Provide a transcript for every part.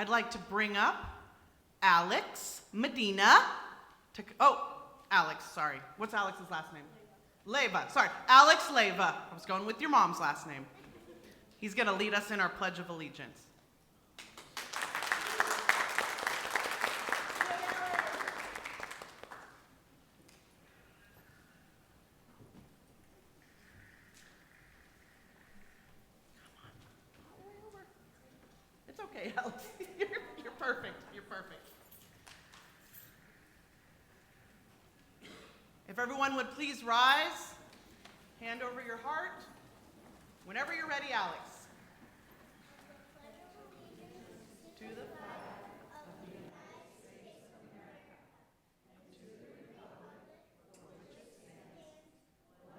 I'd like to bring up Alex Medina. Alex, sorry. What's Alex's last name? Leyva, sorry. Alex Leyva. I was going with your mom's last name. He's going to lead us in our Pledge of Allegiance. It's okay, Alex. You're perfect. You're perfect. If everyone would please rise, hand over your heart. Whenever you're ready, Alex. To the flag of the United States of America, to the republic for which it stands,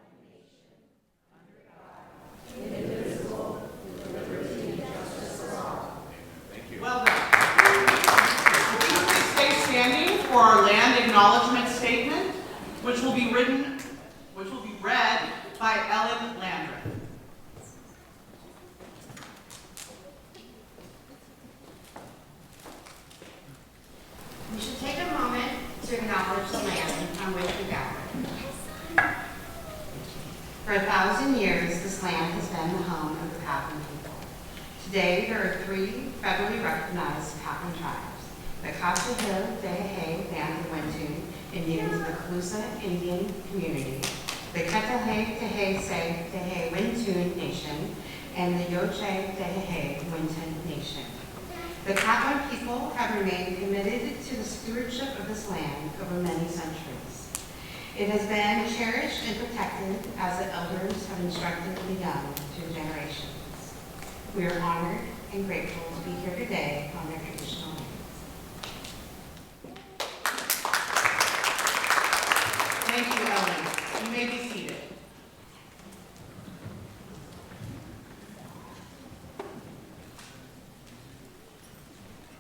one nation, under God, indivisible, with liberty and justice for all. Thank you. Well done. Please stay standing for our land acknowledgement statement, which will be read by Ellen Landreth. We should take a moment to acknowledge the land on which we gather. For 1,000 years, this land has been the home of the Papuan people. Today, there are 3 federally recognized Papuan tribes: the Katchihil Tehehe Band of Wintun, Indians of the Calusa Indian Community, the Ketahe Tehese Tehe Wintun Nation, and the Yoche Tehehe Wintun Nation. The Papuan people have remained committed to the stewardship of this land over many centuries. It has been cherished and protected as the elders have instructed the young through generations. We are honored and grateful to be here today on their traditional lands. Thank you, Ellen. You may be seated.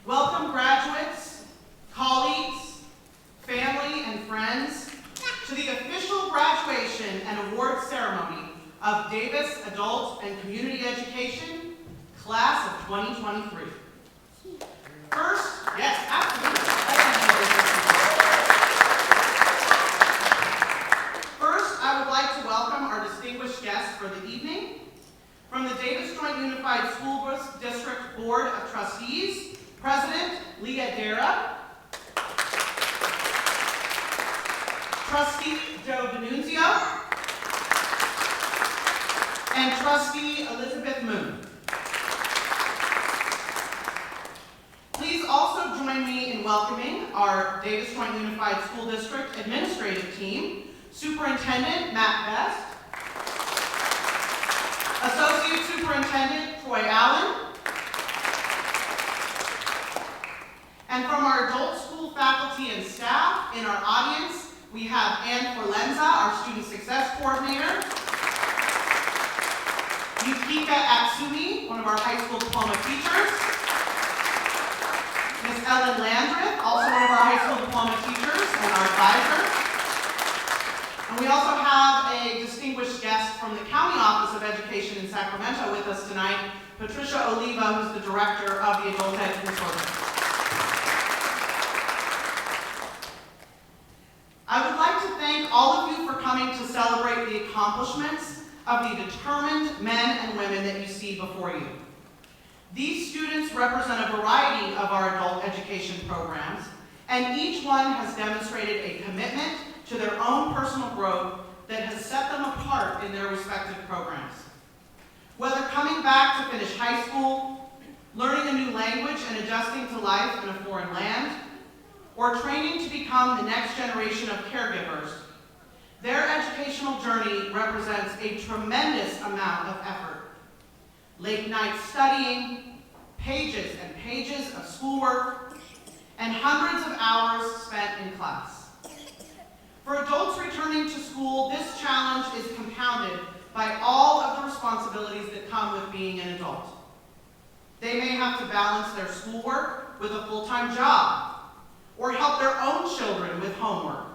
Welcome, graduates, colleagues, family, and friends, to the official graduation and award ceremony of Davis Adult and Community Education, Class of 2023. First, yes, absolutely. First, I would like to welcome our distinguished guests for the evening. From the Davis Joint Unified School District Board of Trustees, President Leah Dara, Trustee Joe D'Annunzio, and Trustee Elizabeth Moon. Please also join me in welcoming our Davis Joint Unified School District administrative team, Superintendent Matt Best, Associate Superintendent Troy Allen, and from our adult school faculty and staff in our audience, we have Ann Forlenza, our Student Success Coordinator, Yukika Atsumi, one of our high school diploma teachers, Ms. Ellen Landreth, also one of our high school diploma teachers and our advisor. And we also have a distinguished guest from the County Office of Education in Sacramento with us tonight, Patricia Oliva, who's the director of the Adult Ed Consortium. I would like to thank all of you for coming to celebrate the accomplishments of the determined men and women that you see before you. These students represent a variety of our adult education programs, and each one has demonstrated a commitment to their own personal growth that has set them apart in their respective programs. Whether coming back to finish high school, learning a new language and adjusting to life in a foreign land, or training to become the next generation of caregivers, their educational journey represents a tremendous amount of effort. Late night studying, pages and pages of schoolwork, and hundreds of hours spent in class. For adults returning to school, this challenge is compounded by all of the responsibilities that come with being an adult. They may have to balance their schoolwork with a full-time job, or help their own children with homework,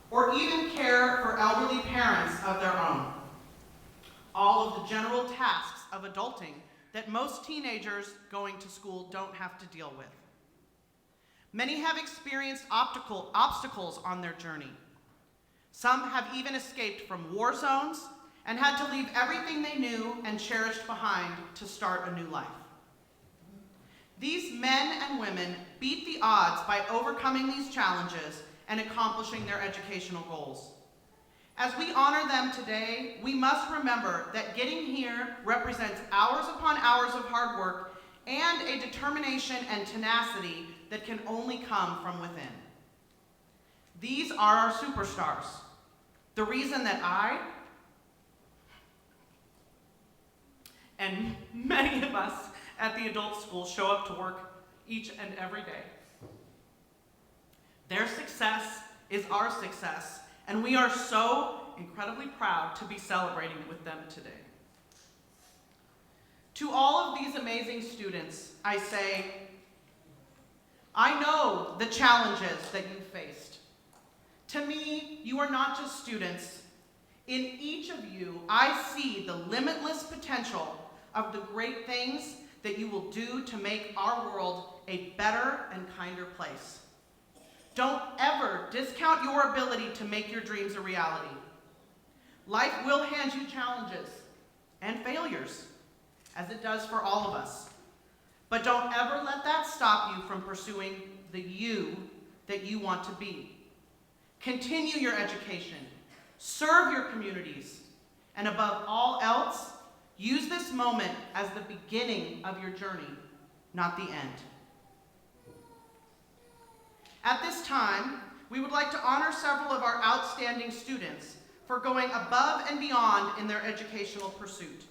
or even care for elderly parents of their own. All of the general tasks of adulting that most teenagers going to school don't have to deal with. Many have experienced obstacles on their journey. Some have even escaped from war zones and had to leave everything they knew and cherished behind to start a new life. These men and women beat the odds by overcoming these challenges and accomplishing their educational goals. As we honor them today, we must remember that getting here represents hours upon hours of hard work and a determination and tenacity that can only come from within. These are our superstars. The reason that I, and many of us at the adult school, show up to work each and every day. Their success is our success, and we are so incredibly proud to be celebrating with them today. To all of these amazing students, I say, I know the challenges that you faced. To me, you are not just students. In each of you, I see the limitless potential of the great things that you will do to make our world a better and kinder place. Don't ever discount your ability to make your dreams a reality. Life will hand you challenges and failures, as it does for all of us. But don't ever let that stop you from pursuing the you that you want to be. Continue your education, serve your communities, and above all else, use this moment as the beginning of your journey, not the end. At this time, we would like to honor several of our outstanding students for going above and beyond in their educational pursuit.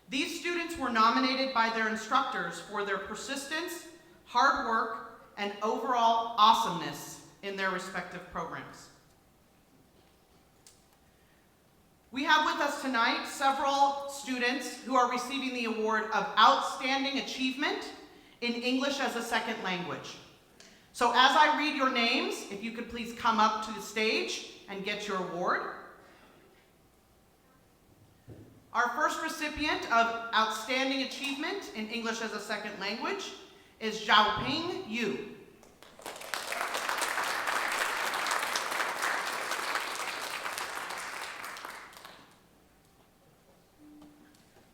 These students were nominated by their instructors for their persistence, hard work, and overall awesomeness in their respective programs. We have with us tonight several students who are receiving the award of Outstanding Achievement in English as a Second Language. So as I read your names, if you could please come up to the stage and get your award. Our first recipient of Outstanding Achievement in English as a Second Language is Xiaoping Yu.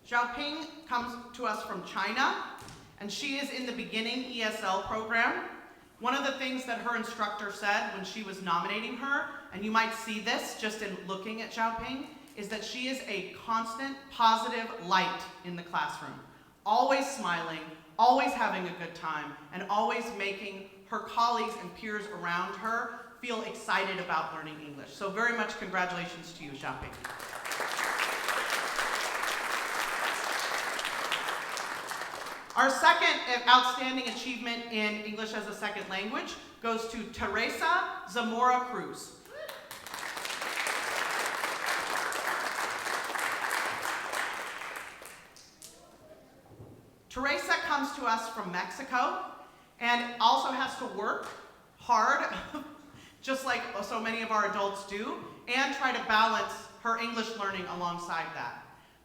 Xiaoping comes to us from China, and she is in the beginning ESL program. One of the things that her instructor said when she was nominating her, and you might see this just in looking at Xiaoping, is that she is a constant positive light in the classroom. Always smiling, always having a good time, and always making her colleagues and peers around her feel excited about learning English. So very much congratulations to you, Xiaoping. Our second Outstanding Achievement in English as a Second Language goes to Teresa Zamora Cruz. Teresa comes to us from Mexico and also has to work hard, just like so many of our adults do, and try to balance her English learning alongside that.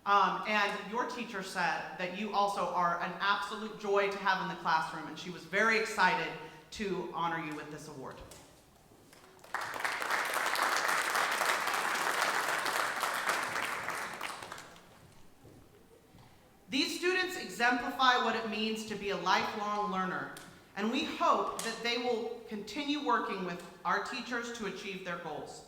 And your teacher said that you also are an absolute joy to have in the classroom, and she was very excited to honor you with this award. These students exemplify what it means to be a lifelong learner, and we hope that they will continue working with our teachers to achieve their goals.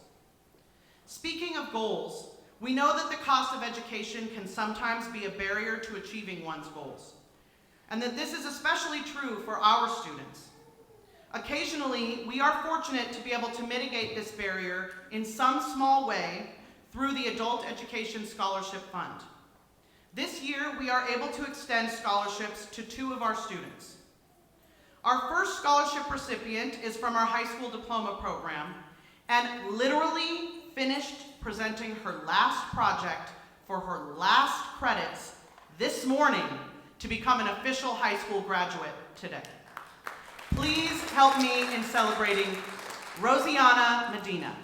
Speaking of goals, we know that the cost of education can sometimes be a barrier to achieving one's goals, and that this is especially true for our students. Occasionally, we are fortunate to be able to mitigate this barrier in some small way through the Adult Education Scholarship Fund. This year, we are able to extend scholarships to 2 of our students. Our first scholarship recipient is from our high school diploma program and literally finished presenting her last project for her last credits this morning to become an official high school graduate today. Please help me in celebrating Rosiana Medina.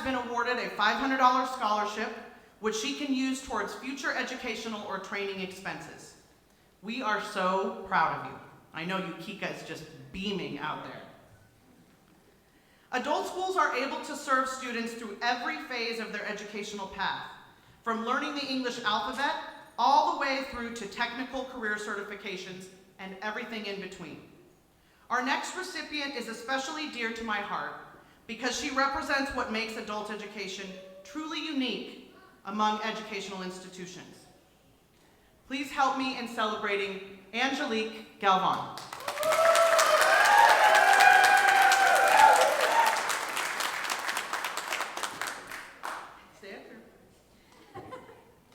been awarded a $500 scholarship, which she can use towards future educational or training expenses. We are so proud of you. I know Yukika is just beaming out there. Adult schools are able to serve students through every phase of their educational path, from learning the English alphabet all the way through to technical career certifications and everything in between. Our next recipient is especially dear to my heart because she represents what makes adult education truly unique among educational institutions. Please help me in celebrating Angelique Galvan.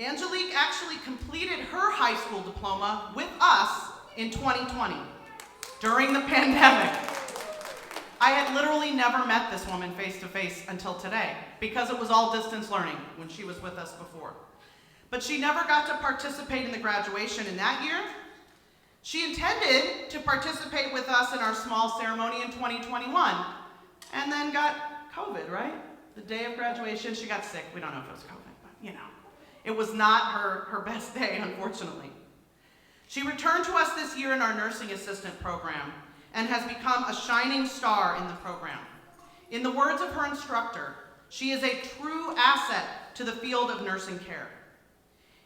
Angelique actually completed her high school diploma with us in 2020, during the pandemic. I had literally never met this woman face to face until today, because it was all distance learning when she was with us before. But she never got to participate in the graduation in that year. She intended to participate with us in our small ceremony in 2021, and then got COVID, right? The day of graduation, she got sick. We don't know if it was COVID, but you know. It was not her best day, unfortunately. She returned to us this year in our nursing assistant program and has become a shining star in the program. In the words of her instructor, she is a true asset to the field of nursing care.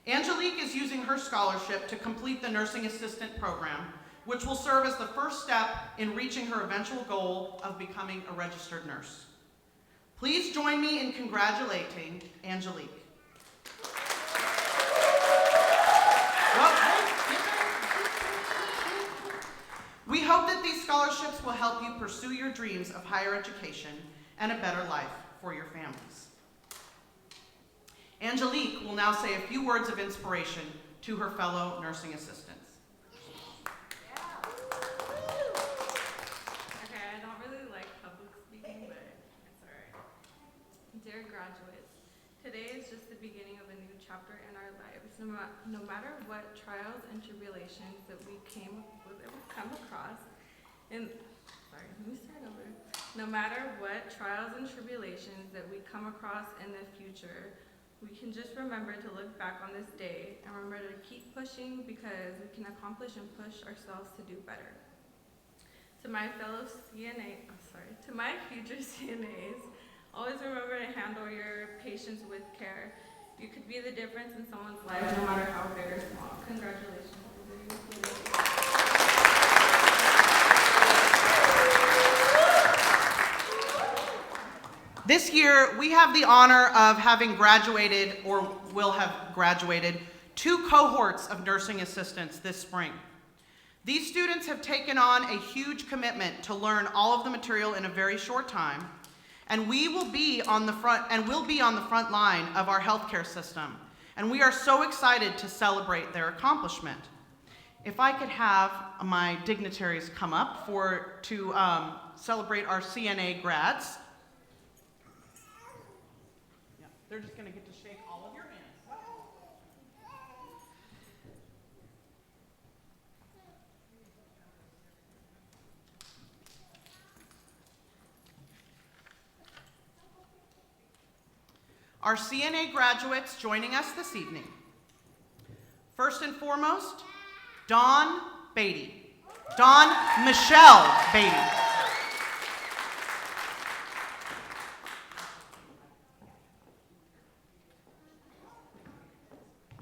Angelique is using her scholarship to complete the nursing assistant program, which will serve as the first step in reaching her eventual goal of becoming a registered nurse. Please join me in congratulating Angelique. We hope that these scholarships will help you pursue your dreams of higher education and a better life for your families. Angelique will now say a few words of inspiration to her fellow nursing assistants. Okay, I don't really like public speaking, but it's all right. Dear graduates, today is just the beginning of a new chapter in our lives. No matter what trials and tribulations that we come across, No matter what trials and tribulations that we come across in the future, we can just remember to look back on this day and remember to keep pushing because we can accomplish and push ourselves to do better. To my fellow to my future CNAs, always remember to handle your patients with care. You could be the difference in someone's life, no matter how big or small. Congratulations. This year, we have the honor of having graduated, or will have graduated, 2 cohorts of nursing assistants this spring. These students have taken on a huge commitment to learn all of the material in a very short time, and will be on the front line of our healthcare system. And we are so excited to celebrate their accomplishment. If I could have my dignitaries come up to celebrate our CNA grads. Yeah, they're just going to get to shake all of your hands. Our CNA graduates joining us this evening. First and foremost, Dawn Beatty. Dawn Michelle Beatty.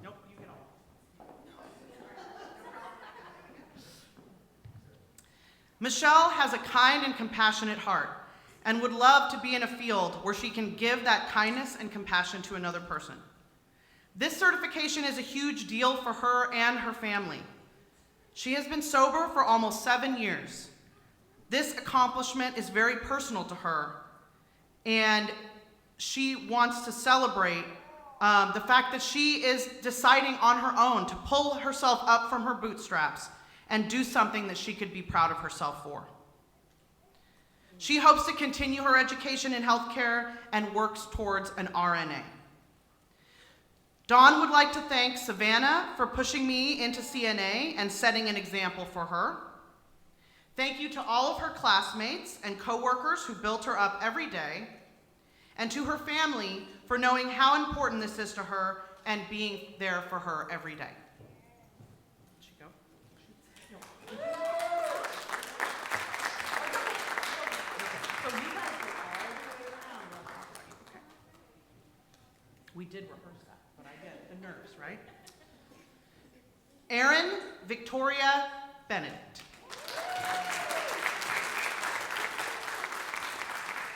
Nope, you get all. Michelle has a kind and compassionate heart and would love to be in a field where she can give that kindness and compassion to another person. This certification is a huge deal for her and her family. She has been sober for almost 7 years. This accomplishment is very personal to her, and she wants to celebrate the fact that she is deciding on her own to pull herself up from her bootstraps and do something that she could be proud of herself for. She hopes to continue her education in healthcare and works towards an RNA. Dawn would like to thank Savannah for pushing me into CNA and setting an example for her. Thank you to all of her classmates and coworkers who built her up every day. and to her family for knowing how important this is to her and being there for her every day. Did she go? No. So we gotta go all the way around. Okay. We did rehearse that, but I get the nerves, right? Erin Victoria Benedict.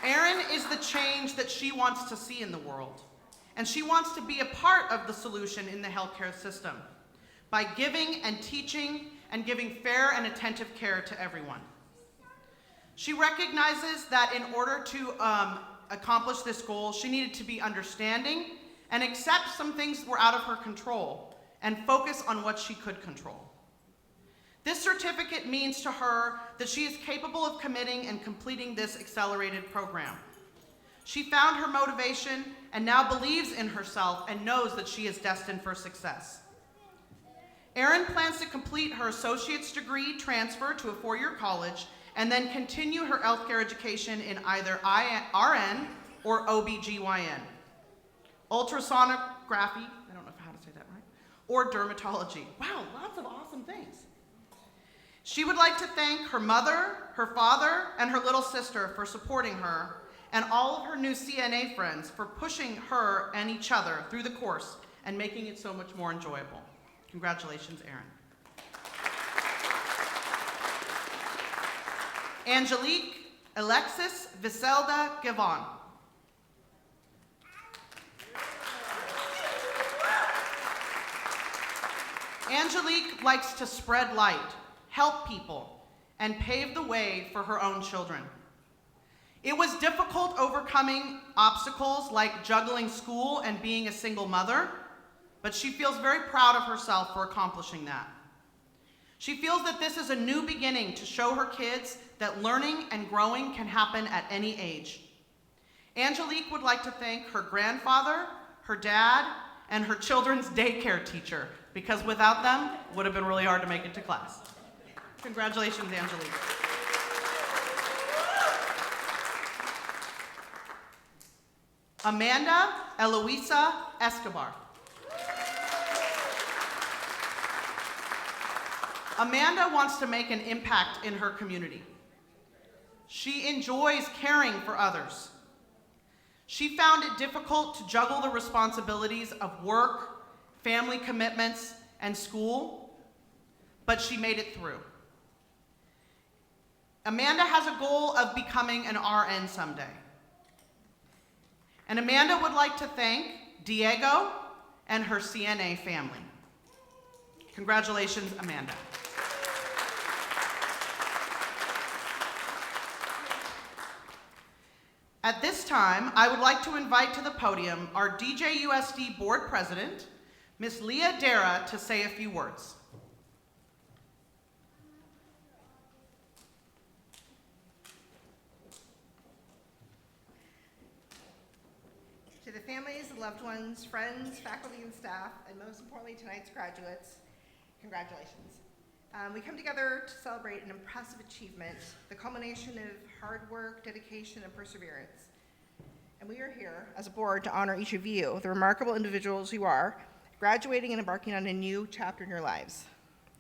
Erin is the change that she wants to see in the world, and she wants to be a part of the solution in the healthcare system by giving and teaching and giving fair and attentive care to everyone. She recognizes that in order to accomplish this goal, she needed to be understanding and accept some things were out of her control and focus on what she could control. This certificate means to her that she is capable of committing and completing this accelerated program. She found her motivation and now believes in herself and knows that she is destined for success. Erin plans to complete her associate's degree transfer to a four-year college and then continue her healthcare education in either RN or OBGYN, ultrasonography, I don't know how to say that right, or dermatology. Wow, lots of awesome things. She would like to thank her mother, her father, and her little sister for supporting her, and all of her new CNA friends for pushing her and each other through the course and making it so much more enjoyable. Congratulations, Erin. Angelique Alexis Viselda Gavon. Angelique likes to spread light, help people, and pave the way for her own children. It was difficult overcoming obstacles like juggling school and being a single mother, but she feels very proud of herself for accomplishing that. She feels that this is a new beginning to show her kids that learning and growing can happen at any age. Angelique would like to thank her grandfather, her dad, and her children's daycare teacher, because without them, it would have been really hard to make it to class. Congratulations, Angelique. Amanda Eloisa Escobar. Amanda wants to make an impact in her community. She enjoys caring for others. She found it difficult to juggle the responsibilities of work, family commitments, and school, but she made it through. Amanda has a goal of becoming an RN someday. And Amanda would like to thank Diego and her CNA family. Congratulations, Amanda. At this time, I would like to invite to the podium our DJUSD Board President, Ms. Leah Dara, to say a few words. To the families, the loved ones, friends, faculty, and staff, and most importantly, tonight's graduates, congratulations. We come together to celebrate an impressive achievement, the culmination of hard work, dedication, and perseverance. And we are here as a board to honor each of you, the remarkable individuals you are, graduating and embarking on a new chapter in your lives.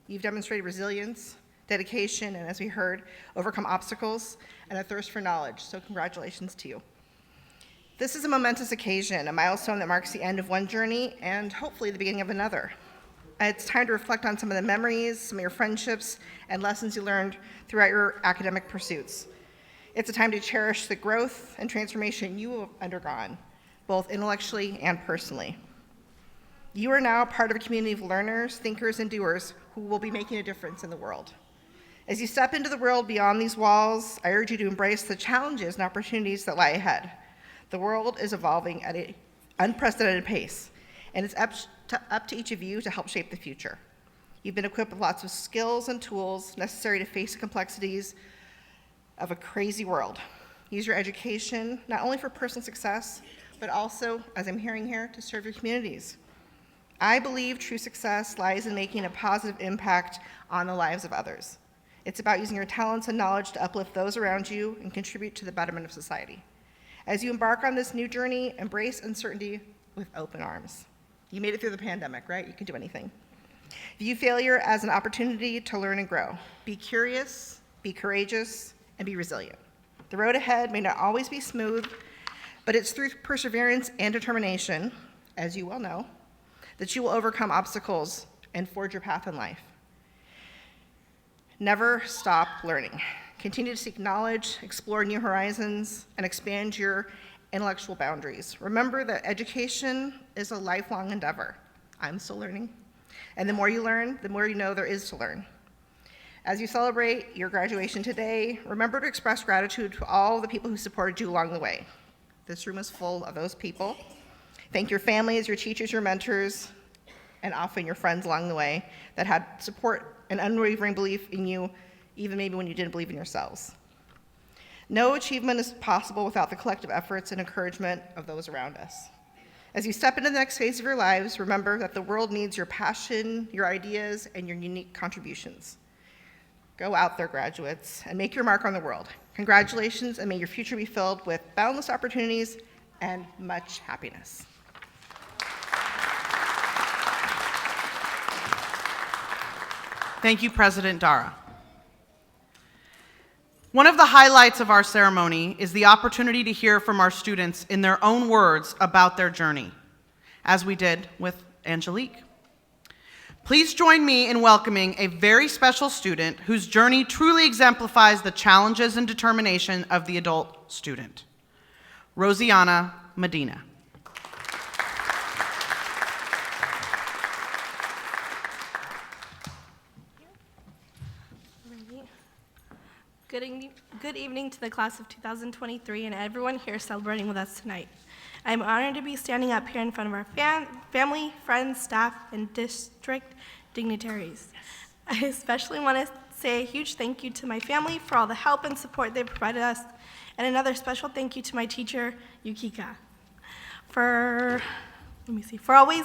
You've demonstrated resilience, dedication, and as we heard, overcome obstacles and a thirst for knowledge, so congratulations to you. This is a momentous occasion, a milestone that marks the end of one journey and hopefully the beginning of another. It's time to reflect on some of the memories, some of your friendships, and lessons you learned throughout your academic pursuits. It's a time to cherish the growth and transformation you have undergone, both intellectually and personally. You are now part of a community of learners, thinkers, and doers who will be making a difference in the world. As you step into the world beyond these walls, I urge you to embrace the challenges and opportunities that lie ahead. The world is evolving at an unprecedented pace, and it's up to each of you to help shape the future. You've been equipped with lots of skills and tools necessary to face the complexities of a crazy world. Use your education not only for personal success, but also, as I'm hearing here, to serve your communities. I believe true success lies in making a positive impact on the lives of others. It's about using your talents and knowledge to uplift those around you and contribute to the betterment of society. As you embark on this new journey, embrace uncertainty with open arms. You made it through the pandemic, right? You can do anything. View failure as an opportunity to learn and grow. Be curious, be courageous, and be resilient. The road ahead may not always be smooth, but it's through perseverance and determination, as you well know, that you will overcome obstacles and forge your path in life. Never stop learning. Continue to seek knowledge, explore new horizons, and expand your intellectual boundaries. Remember that education is a lifelong endeavor. I'm still learning. And the more you learn, the more you know there is to learn. As you celebrate your graduation today, remember to express gratitude to all the people who supported you along the way. This room is full of those people. Thank your families, your teachers, your mentors, and often your friends along the way that had support and unwavering belief in you, even maybe when you didn't believe in yourselves. No achievement is possible without the collective efforts and encouragement of those around us. As you step into the next phase of your lives, remember that the world needs your passion, your ideas, and your unique contributions. Go out there, graduates, and make your mark on the world. Congratulations, and may your future be filled with boundless opportunities and much happiness. Thank you, President Dara. One of the highlights of our ceremony is the opportunity to hear from our students in their own words about their journey, as we did with Angelique. Please join me in welcoming a very special student whose journey truly exemplifies the challenges and determination of the adult student, Rosiana Medina. Good evening to the class of 2023 and everyone here celebrating with us tonight. I'm honored to be standing up here in front of our family, friends, staff, and district dignitaries. I especially want to say a huge thank you to my family for all the help and support they provided us, and another special thank you to my teacher, Yukika, for always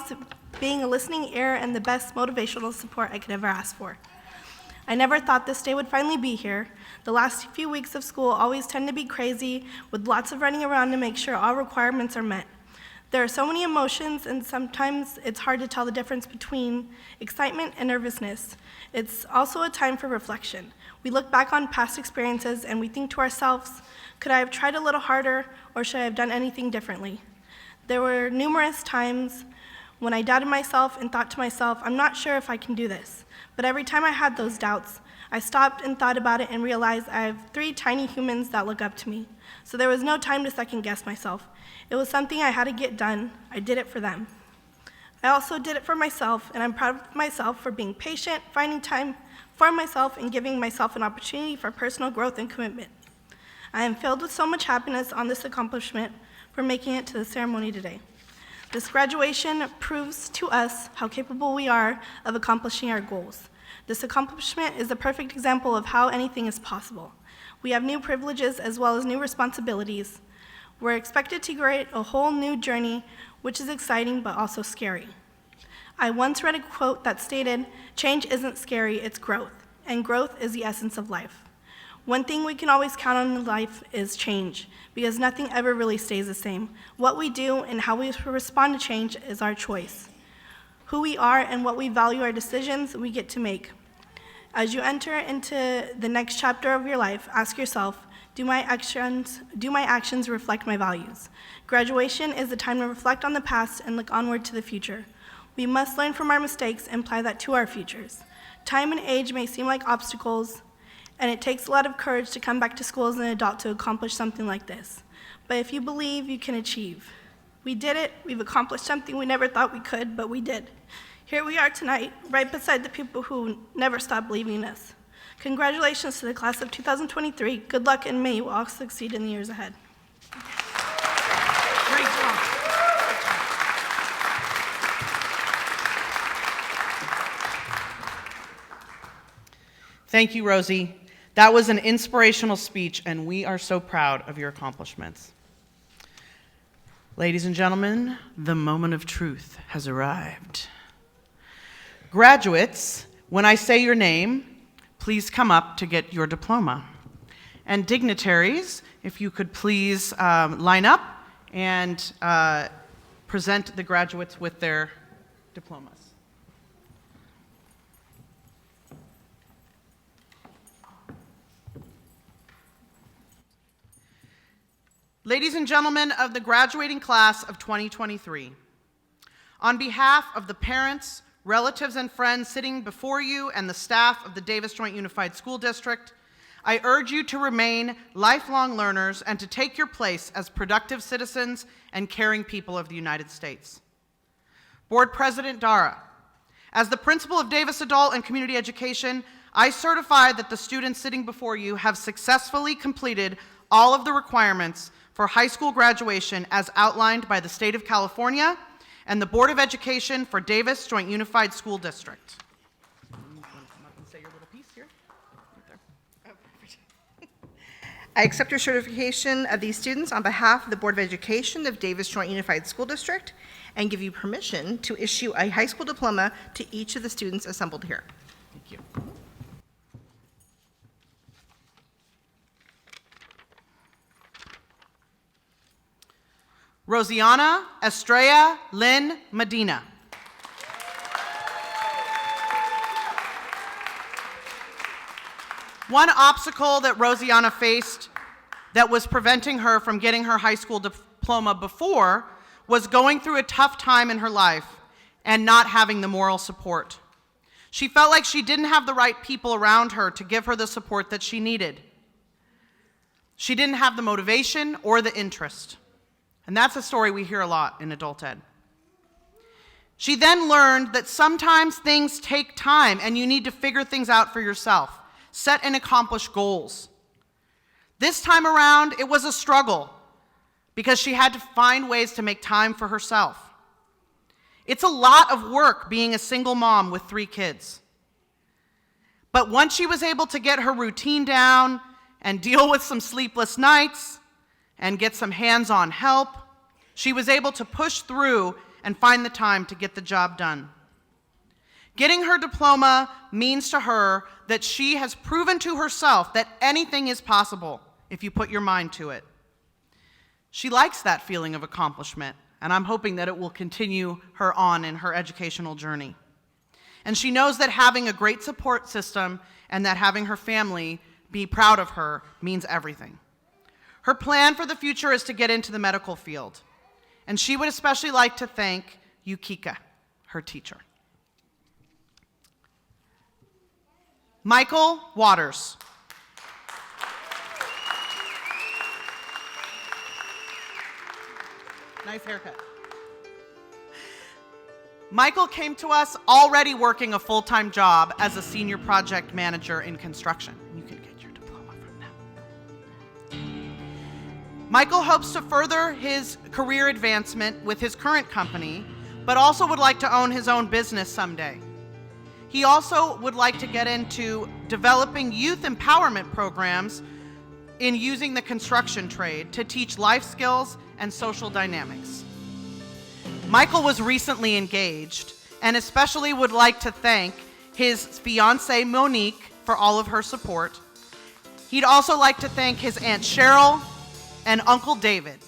being a listening ear and the best motivational support I could ever ask for. I never thought this day would finally be here. The last few weeks of school always tend to be crazy, with lots of running around to make sure all requirements are met. There are so many emotions, and sometimes it's hard to tell the difference between excitement and nervousness. It's also a time for reflection. We look back on past experiences and we think to ourselves, could I have tried a little harder, or should I have done anything differently? There were numerous times when I doubted myself and thought to myself, I'm not sure if I can do this. But every time I had those doubts, I stopped and thought about it and realized I have 3 tiny humans that look up to me. So there was no time to second guess myself. It was something I had to get done. I did it for them. I also did it for myself, and I'm proud of myself for being patient, finding time for myself, and giving myself an opportunity for personal growth and commitment. I am filled with so much happiness on this accomplishment for making it to the ceremony today. This graduation proves to us how capable we are of accomplishing our goals. This accomplishment is a perfect example of how anything is possible. We have new privileges as well as new responsibilities. We're expected to create a whole new journey, which is exciting but also scary. I once read a quote that stated, "Change isn't scary, it's growth, and growth is the essence of life." One thing we can always count on in life is change, because nothing ever really stays the same. What we do and how we respond to change is our choice. Who we are and what we value are decisions we get to make. As you enter into the next chapter of your life, ask yourself, do my actions reflect my values? Graduation is the time to reflect on the past and look onward to the future. We must learn from our mistakes and apply that to our futures. Time and age may seem like obstacles, and it takes a lot of courage to come back to school as an adult to accomplish something like this. But if you believe, you can achieve. We did it. We've accomplished something we never thought we could, but we did. Here we are tonight, right beside the people who never stopped believing in us. Congratulations to the class of 2023. Good luck, and may you all succeed in the years ahead. Great job. Thank you, Rosie. That was an inspirational speech, and we are so proud of your accomplishments. Ladies and gentlemen, the moment of truth has arrived. Graduates, when I say your name, please come up to get your diploma. and dignitaries, if you could please line up and present the graduates with their diplomas. Ladies and gentlemen of the graduating class of 2023, on behalf of the parents, relatives, and friends sitting before you and the staff of the Davis Joint Unified School District, I urge you to remain lifelong learners and to take your place as productive citizens and caring people of the United States. Board President Dara, as the principal of Davis Adult and Community Education, I certify that the students sitting before you have successfully completed all of the requirements for high school graduation as outlined by the State of California and the Board of Education for Davis Joint Unified School District. You want to come up and say your little piece here? Right there. I accept your certification of these students on behalf of the Board of Education of Davis Joint Unified School District and give you permission to issue a high school diploma to each of the students assembled here. Thank you. Rosiana Estrella Lynn Medina. One obstacle that Rosiana faced that was preventing her from getting her high school diploma before was going through a tough time in her life and not having the moral support. She felt like she didn't have the right people around her to give her the support that she needed. She didn't have the motivation or the interest. And that's a story we hear a lot in adult ed. She then learned that sometimes things take time and you need to figure things out for yourself, set and accomplish goals. This time around, it was a struggle because she had to find ways to make time for herself. It's a lot of work being a single mom with 3 kids. But once she was able to get her routine down and deal with some sleepless nights and get some hands-on help, she was able to push through and find the time to get the job done. Getting her diploma means to her that she has proven to herself that anything is possible if you put your mind to it. She likes that feeling of accomplishment, and I'm hoping that it will continue her on in her educational journey. And she knows that having a great support system and that having her family be proud of her means everything. Her plan for the future is to get into the medical field, and she would especially like to thank Yukika, her teacher. Michael Waters. Nice haircut. Michael came to us already working a full-time job as a senior project manager in construction. You can get your diploma from them. Michael hopes to further his career advancement with his current company, but also would like to own his own business someday. He also would like to get into developing youth empowerment programs in using the construction trade to teach life skills and social dynamics. Michael was recently engaged and especially would like to thank his fiancée Monique for all of her support. He'd also like to thank his Aunt Cheryl and Uncle David.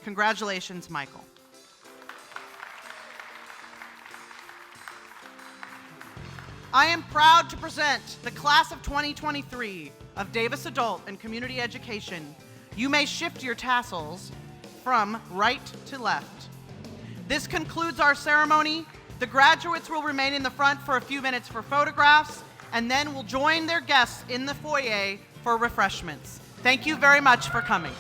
Congratulations, Michael. I am proud to present the class of 2023 of Davis Adult and Community Education. You may shift your tassels from right to left. This concludes our ceremony. The graduates will remain in the front for a few minutes for photographs, and then will join their guests in the foyer for refreshments. Thank you very much for coming.